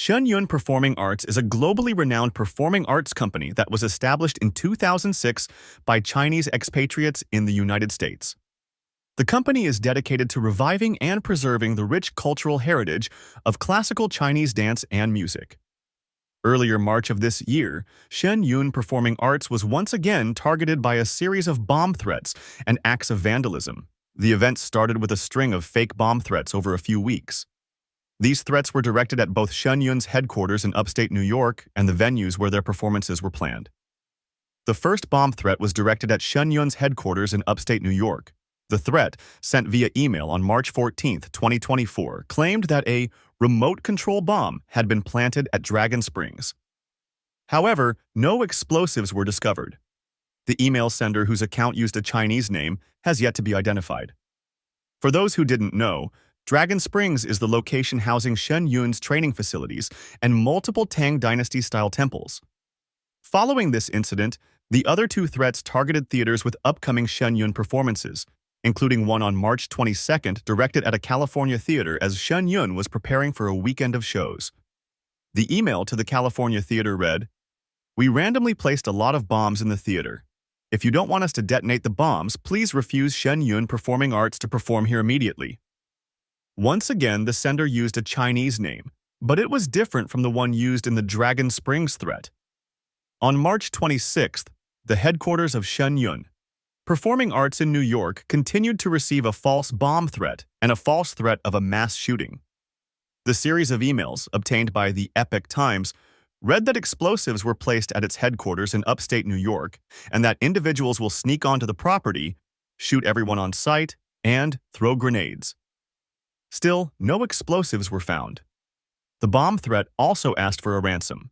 Shenyun Performing Arts is a globally renowned performing arts company that was established in 2006 by Chinese expatriates in the United States. The company is dedicated to reviving and preserving the rich cultural heritage of classical Chinese dance and music. Earlier March of this year, Shenyun Performing Arts was once again targeted by a series of bomb threats and acts of vandalism. The event started with a string of fake bomb threats over a few weeks. These threats were directed at both Shenyun's headquarters in upstate New York and the venues where their performances were planned. The first bomb threat was directed at Shenyun's headquarters in upstate New York. The threat, sent via email on March 14, 2024, claimed that a remote control bomb had been planted at Dragon Springs. However, no explosives were discovered. The email sender, whose account used a Chinese name, has yet to be identified. For those who didn't know, Dragon Springs is the location housing Shenyun's training facilities and multiple Tang Dynasty-style temples. Following this incident, the other two threats targeted theaters with upcoming Shenyun performances, including one on March 22nd directed at a California theater as Shenyun was preparing for a weekend of shows. The email to the California theater read, "We randomly placed a lot of bombs in the theater. If you don't want us to detonate the bombs, please refuse Shenyun Performing Arts to perform here immediately." Once again, the sender used a Chinese name, but it was different from the one used in the Dragon Springs threat. On March 26th, the headquarters of Shenyun Performing Arts in New York continued to receive a false bomb threat and a false threat of a mass shooting. The series of emails, obtained by the Epoch Times, read that explosives were placed at its headquarters in upstate New York and that individuals will sneak onto the property, shoot everyone on site, and throw grenades. Still, no explosives were found. The bomb threat also asked for a ransom.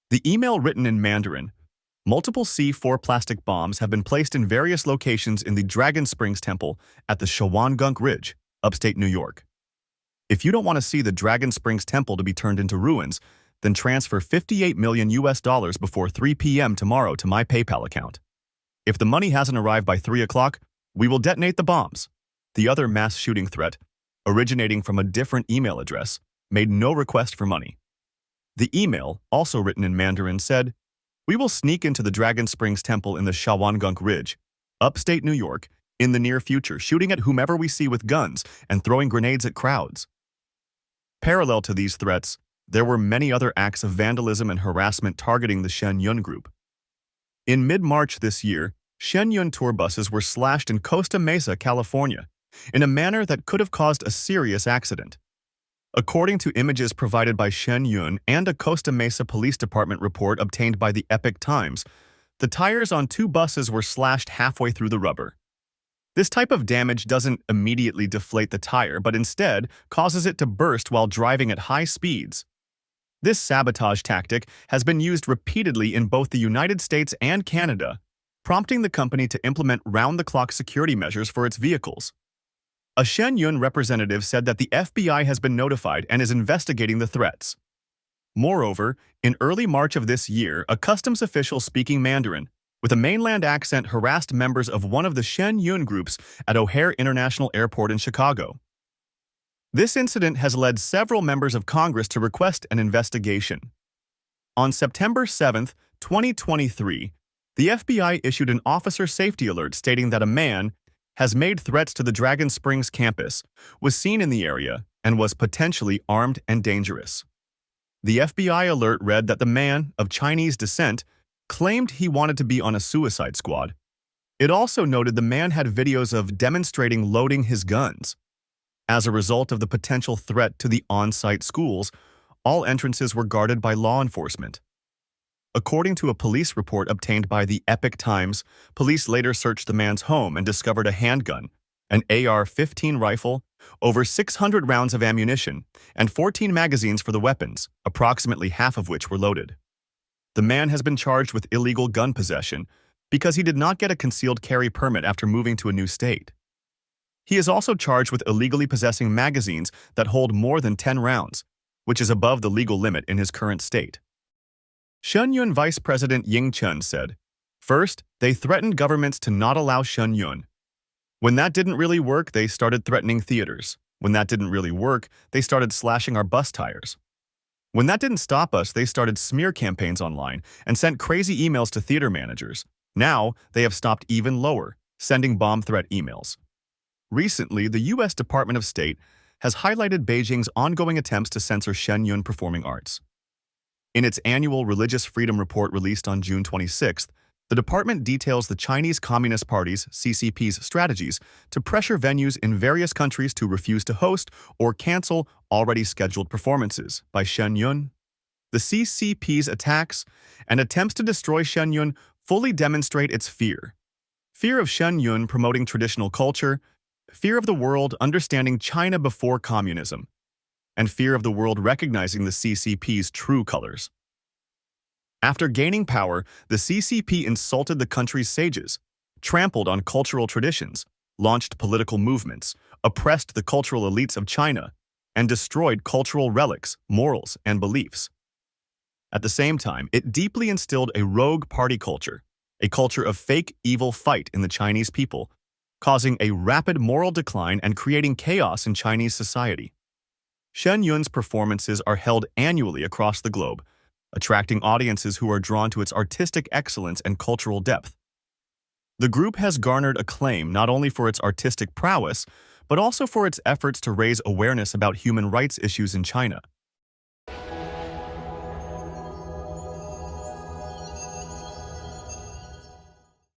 The email, written in Mandarin, multiple C4 plastic bombs have been placed in various locations in the Dragon Springs Temple at the Shawangunk Ridge, upstate New York. If you don't want to see the Dragon Springs Temple to be turned into ruins, then transfer $58 million before 3 p.m. tomorrow to my PayPal account. If the money hasn't arrived by 3 o'clock, we will detonate the bombs. The other mass shooting threat, originating from a different email address, made no request for money. The email, also written in Mandarin, said, "We will sneak into the Dragon Springs Temple in the Shawangunk Ridge, upstate New York, in the near future, shooting at whomever we see with guns and throwing grenades at crowds." Parallel to these threats, there were many other acts of vandalism and harassment targeting the Shenyun group. In mid-March this year, Shenyun tour buses were slashed in Costa Mesa, California, in a manner that could have caused a serious accident. According to images provided by Shenyun and a Costa Mesa Police Department report obtained by the Epoch Times, the tires on two buses were slashed halfway through the rubber. This type of damage doesn't immediately deflate the tire, but instead causes it to burst while driving at high speeds. This sabotage tactic has been used repeatedly in both the United States and Canada, prompting the company to implement round-the-clock security measures for its vehicles. A Shenyun representative said that the FBI has been notified and is investigating the threats. Moreover, in early March of this year, a customs official speaking Mandarin, with a mainland accent, harassed members of one of the Shenyun groups at O'Hare International Airport in Chicago. This incident has led several members of Congress to request an investigation. On September 7, 2023, the FBI issued an officer safety alert stating that a man has made threats to the Dragon Springs campus, was seen in the area, and was potentially armed and dangerous. The FBI alert read that the man, of Chinese descent, claimed he wanted to be on a suicide squad. It also noted the man had videos of demonstrating loading his guns. As a result of the potential threat to the on-site schools, all entrances were guarded by law enforcement. According to a police report obtained by the Epoch Times, police later searched the man's home and discovered a handgun, an AR-15 rifle, over 600 rounds of ammunition, and 14 magazines for the weapons, approximately half of which were loaded. The man has been charged with illegal gun possession because he did not get a concealed carry permit after moving to a new state. He is also charged with illegally possessing magazines that hold more than 10 rounds, which is above the legal limit in his current state. Shenyun Vice President Ying Chen said, "First, they threatened governments to not allow Shenyun. When that didn't really work, they started threatening theaters. When that didn't really work, they started slashing our bus tires. When that didn't stop us, they started smear campaigns online and sent crazy emails to theater managers. Now, they have stopped even lower, sending bomb threat emails. Recently, the U.S. Department of State has highlighted Beijing's ongoing attempts to censor Shenyun performing arts. In its annual Religious Freedom Report released on June 26th, the department details the Chinese Communist Party's CCP's strategies to pressure venues in various countries to refuse to host or cancel already scheduled performances by Shenyun. The CCP's attacks and attempts to destroy Shenyun fully demonstrate its fear. Fear of Shenyun promoting traditional culture, fear of the world understanding China before communism, and fear of the world recognizing the CCP's true colors. After gaining power, the CCP insulted the country's sages, trampled on cultural traditions, launched political movements, oppressed the cultural elites of China, and destroyed cultural relics, morals, and beliefs. At the same time, it deeply instilled a rogue party culture, a culture of fake, evil fight in the Chinese people, causing a rapid moral decline and creating chaos in Chinese society. Shenyun's performances are held annually across the globe, attracting audiences who are drawn to its artistic excellence and cultural depth. The group has garnered acclaim not only for its artistic prowess, but also for its efforts to raise awareness about human rights issues in China.